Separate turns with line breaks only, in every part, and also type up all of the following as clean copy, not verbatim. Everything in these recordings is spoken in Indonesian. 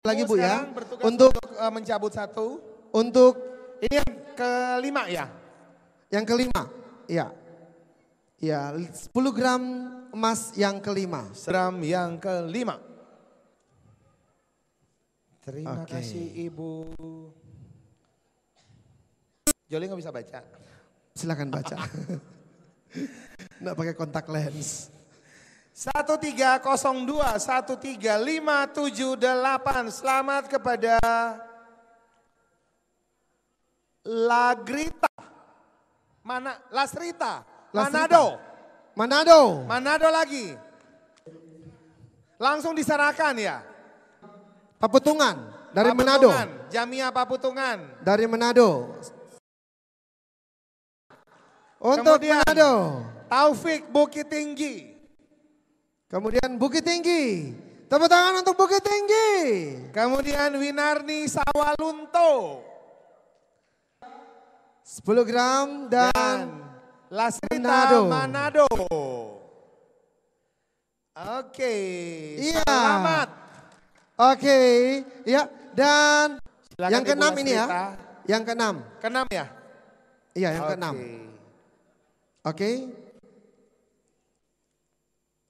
Lagi Bu ya.
Bertugas
Untuk
mencabut satu.
Untuk
ini yang kelima ya?
Yang kelima. Iya. Ya, 10 gram emas yang kelima.
Gram yang kelima. Terima kasih Ibu. Joli nggak bisa baca.
Silakan baca. Nggak pakai kontak lens.
1302, 13578. Selamat kepada Lagrita. Lasrita. Manado.
Manado.
Manado lagi. Langsung diserahkan ya.
Paputungan dari Manado.
Jamia Paputungan.
Dari Manado. Untuk
Kemudian,
Manado.
Taufik Bukit Tinggi.
Kemudian Bukit Tinggi. Tepuk tangan untuk Bukit Tinggi.
Kemudian Winarni Sawalunto.
10 gram dan
Lasrita Manado. Oke,
iya.
Selamat.
Oke, ya. Dan silakan yang keenam ini ya. Yang keenam.
Keenam ya?
Iya, yang keenam. Oke.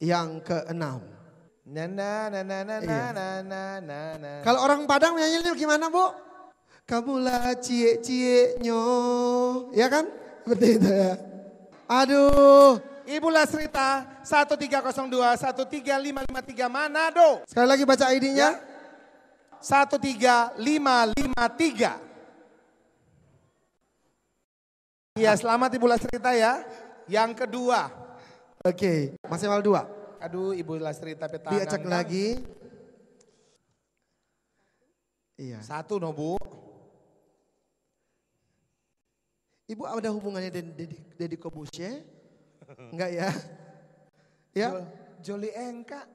Yang keenam. Kalau orang Padang nyanyinya gimana Bu? Kamulah cie-cienyo. Ya kan? Seperti itu ya. Aduh.
Ibu Lasrita 1302 13553 Manado.
Sekali lagi baca ID-nya.
Ya. 13553. Iya, selamat Ibu Lasrita ya. Yang kedua.
Oke, masih mal 2.
Aduh, Ibu Lasrita petang.
Diacak lagi. Iya.
1 no Bu.
Ibu ada hubungannya dengan Deddy Kobusye? Enggak ya? Ya?
Joli Engka.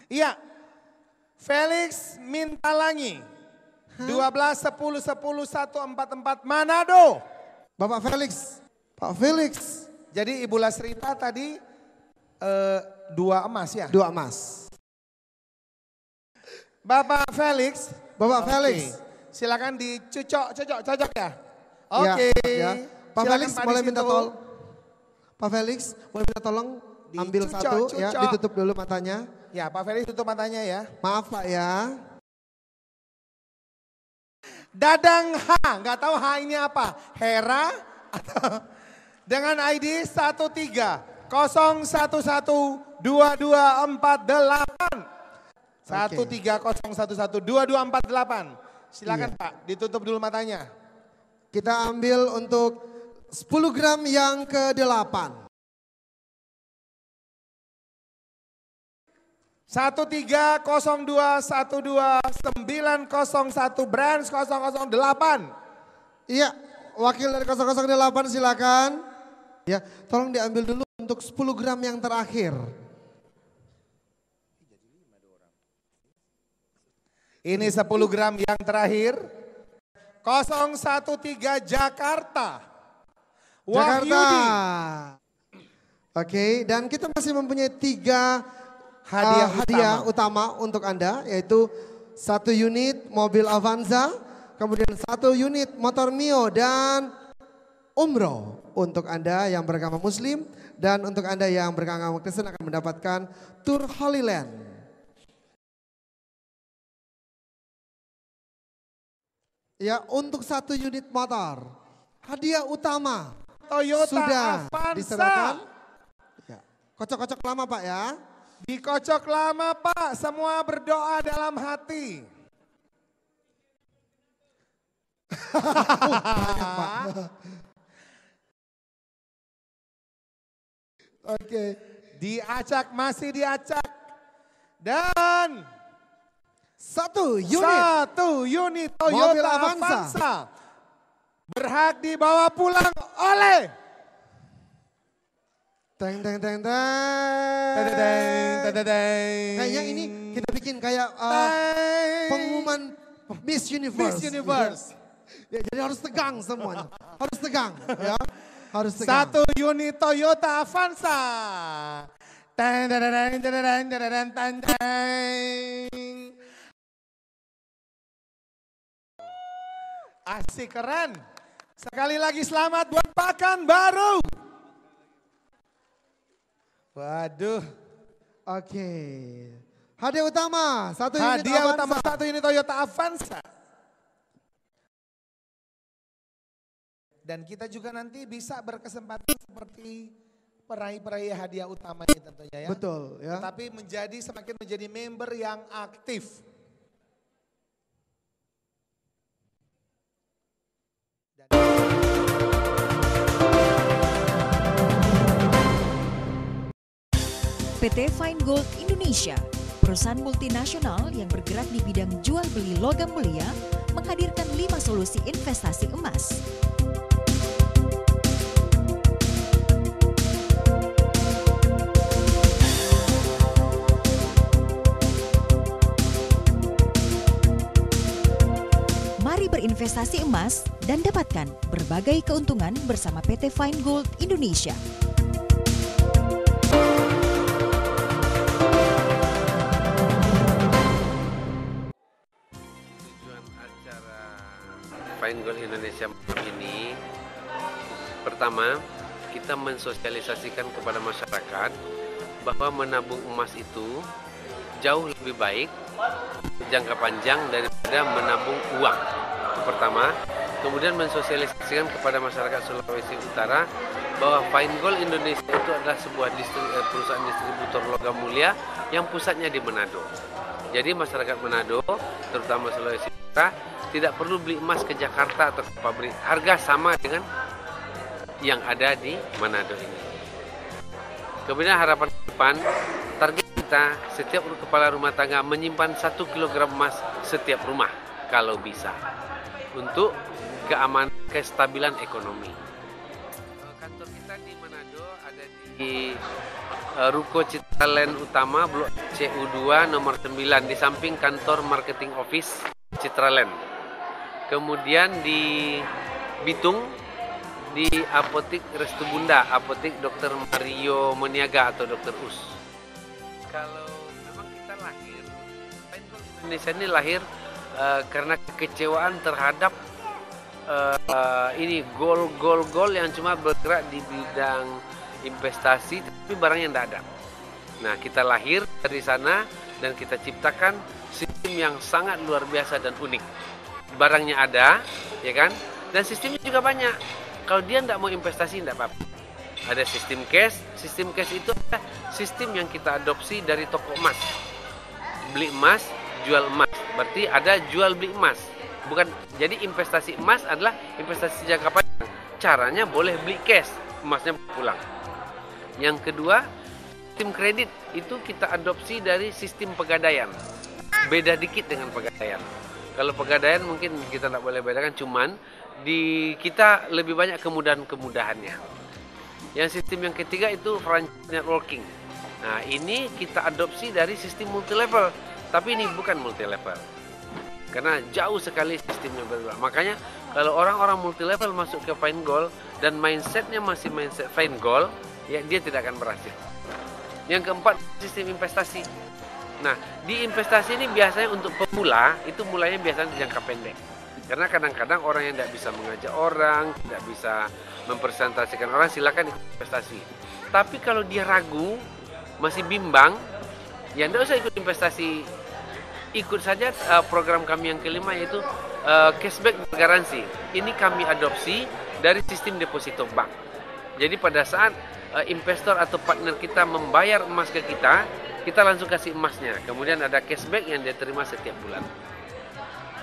Iya. Felix Mintalangi. 12 10 10 144 Manado.
Bapak Felix. Pak Felix.
Jadi Ibu Lasrita tadi 2 emas ya?
2 emas.
Bapak Felix.
Bapak Felix.
Silakan cocok ya?
Oke. Ya. Pak
Silakan
Felix
Pak
boleh minta tolong. Pak Felix boleh minta tolong ambil satu ya, ditutup dulu matanya.
Ya, Pak Felix tutup matanya ya.
Maaf Pak ya.
Dadang H, nggak tahu H ini apa? Hera atau dengan ID 130112248. 130112248. Silakan Pak, ditutup dulu matanya.
Kita ambil untuk 10 gram yang ke-8.
130212901 Brands 008.
Iya, wakil dari 008 silakan. Ya, tolong diambil dulu untuk 10 gram yang terakhir.
Ini 10 gram yang terakhir. 013 Jakarta. Wahyudi.
Oke, dan kita masih mempunyai 3 hadiah utama untuk Anda, yaitu 1 unit mobil Avanza, kemudian 1 unit motor Mio, dan umroh untuk Anda yang beragama Muslim, dan untuk Anda yang beragama Kristen akan mendapatkan tur Holy Land. Ya, untuk 1 unit motor, hadiah utama
Toyota
sudah
Avanza.
diserahkan. Ya. Kocok-kocok lama Pak ya.
Dikocok lama Pak, semua berdoa dalam hati.
Banyak Pak.
Oke, diacak, masih diacak. Dan
1
unit Toyota
mobil
Avanza berhak dibawa pulang oleh
teng teng teng
teng.
Kayaknya ini kita bikin kayak pengumuman Miss Universe.
Miss Universe.
Ya, jadi harus tegang semuanya. Harus tegang ya. Harus tegang.
1 unit Toyota Avanza. Asik, keren. Sekali lagi selamat buat Pekanbaru. Waduh.
Oke. Hadiah utama, satu unit
Hadiah
Avanza.
utama 1 unit Toyota Avanza. Dan kita juga nanti bisa berkesempatan seperti peraih-peraih hadiah utama ini tentunya ya.
Betul ya.
Tapi semakin menjadi member yang aktif.
PT Fine Gold Indonesia, perusahaan multinasional yang bergerak di bidang jual beli logam mulia, menghadirkan 5 solusi investasi emas. Mari berinvestasi emas dan dapatkan berbagai keuntungan bersama PT Fine Gold Indonesia.
Fine Gold Indonesia ini, pertama kita mensosialisasikan kepada masyarakat bahwa menabung emas itu jauh lebih baik jangka panjang daripada menabung uang. Itu pertama. Kemudian mensosialisasikan kepada masyarakat Sulawesi Utara bahwa Fine Gold Indonesia itu adalah sebuah perusahaan distributor logam mulia yang pusatnya di Manado. Jadi masyarakat Manado, terutama Sulawesi Utara, tidak perlu beli emas ke Jakarta atau ke pabrik. Harga sama dengan yang ada di Manado ini. Kemudian harapan depan, target kita setiap kepala rumah tangga menyimpan 1 kg emas setiap rumah kalau bisa. Untuk keamanan, kestabilan ekonomi. Kantor kita di Manado ada di Ruko Citraland Utama, Blok CU2 nomor 9 di samping kantor marketing office Citraland. Kemudian di Bitung di Apotik Restu Bunda, Apotik Dr. Mario Meniaga atau Dr. Us. Kalau memang kita lahir, Fine Gold Indonesia ini lahir karena kekecewaan terhadap ini gol yang cuma bergerak di bidang investasi tapi barangnya tidak ada. Nah, kita lahir dari sana dan kita ciptakan sistem yang sangat luar biasa dan unik. Barangnya ada, ya kan? Dan sistemnya juga banyak. Kalau dia tidak mau investasi, tidak apa-apa. Ada sistem cash. Sistem cash itu adalah sistem yang kita adopsi dari toko emas. Beli emas, jual emas. Berarti ada jual beli emas. Bukan. Jadi investasi emas adalah investasi jangka panjang. Caranya boleh beli cash, emasnya pulang. Yang kedua, sistem kredit itu kita adopsi dari sistem pegadaian. Beda dikit dengan pegadaian. Kalau pegadaian mungkin kita tidak boleh bedakan, cuman di kita lebih banyak kemudahan-kemudahannya. Yang sistem yang ketiga itu franchise networking. Nah, ini kita adopsi dari sistem multi level, tapi ini bukan multi level. Karena jauh sekali sistemnya berbeda. Makanya kalau orang-orang multi level masuk ke Fine Gold dan mindsetnya masih mindset Fine Gold, ya dia tidak akan berhasil. Yang keempat, sistem investasi. Nah, di investasi ini biasanya untuk pemula, itu mulainya biasanya jangka pendek. Karena kadang-kadang orang yang tidak bisa mengajak orang, tidak bisa mempresentasikan orang, silakan ikut investasi. Tapi kalau dia ragu, masih bimbang, ya tidak usah ikut investasi. Ikut saja program kami yang kelima, yaitu cashback garansi. Ini kami adopsi dari sistem deposito bank. Jadi pada saat investor atau partner kita membayar emas ke kita langsung kasih emasnya. Kemudian ada cashback yang dia terima setiap bulan.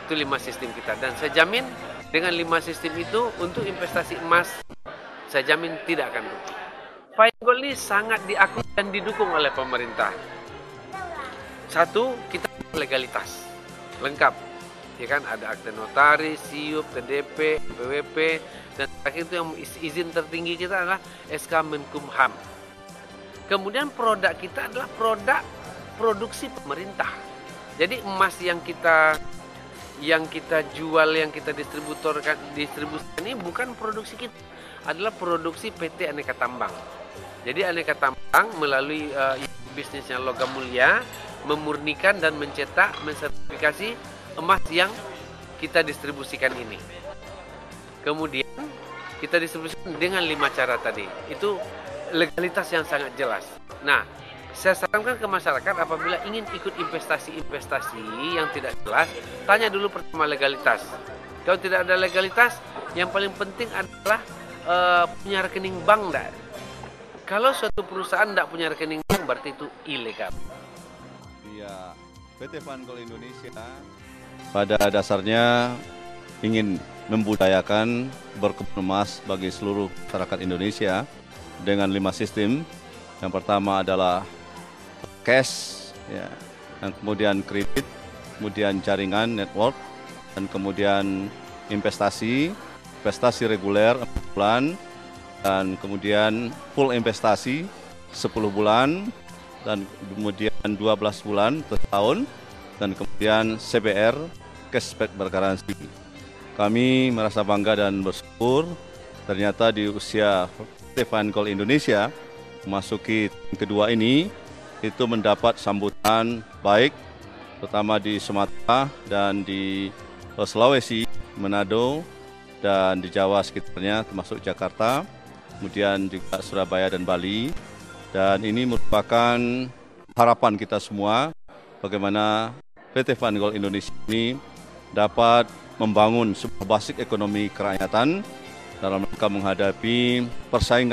Itu 5 sistem kita. Dan saya jamin dengan 5 sistem itu untuk investasi emas, saya jamin tidak akan rugi. Fine Gold ini sangat diakui dan didukung oleh pemerintah. Satu, kita legalitas lengkap. Ya kan, ada akte notaris, SIUP, TDP, PWP, dan terakhir itu yang izin tertinggi kita adalah SK Menkumham. Kemudian produk kita adalah produk produksi pemerintah. Jadi emas yang kita jual, yang kita distribusikan ini bukan produksi kita, adalah produksi PT Aneka Tambang. Jadi Aneka Tambang melalui bisnisnya logam mulia memurnikan dan mencetak, mensertifikasi emas yang kita distribusikan ini. Kemudian kita distribusikan dengan 5 cara tadi. Itu legalitas yang sangat jelas. Nah, saya sarankan ke masyarakat apabila ingin ikut investasi-investasi yang tidak jelas, tanya dulu pertama legalitas. Kalau tidak ada legalitas, yang paling penting adalah punya rekening bank enggak. Kalau suatu perusahaan tidak punya rekening bank, berarti itu ilegal.
Ya, PT Fanggold Indonesia pada dasarnya ingin membudayakan berkebun emas bagi seluruh masyarakat Indonesia dengan 5 sistem. Yang pertama adalah cash, ya, dan kemudian kredit, kemudian jaringan network, dan kemudian investasi reguler 4 bulan, dan kemudian full investasi 10 bulan, dan kemudian 12 bulan setahun, dan kemudian CBR cashback bergaransi. Kami merasa bangga dan bersyukur ternyata di usia PT Fanggold Indonesia memasuki tahun kedua ini itu mendapat sambutan baik, terutama di Sumatera dan di Sulawesi, Manado, dan di Jawa sekitarnya termasuk Jakarta, kemudian juga Surabaya dan Bali. Dan ini merupakan harapan kita semua bagaimana PT Fanggold Indonesia ini dapat membangun sebuah basis ekonomi kerakyatan dalam rangka menghadapi persaingan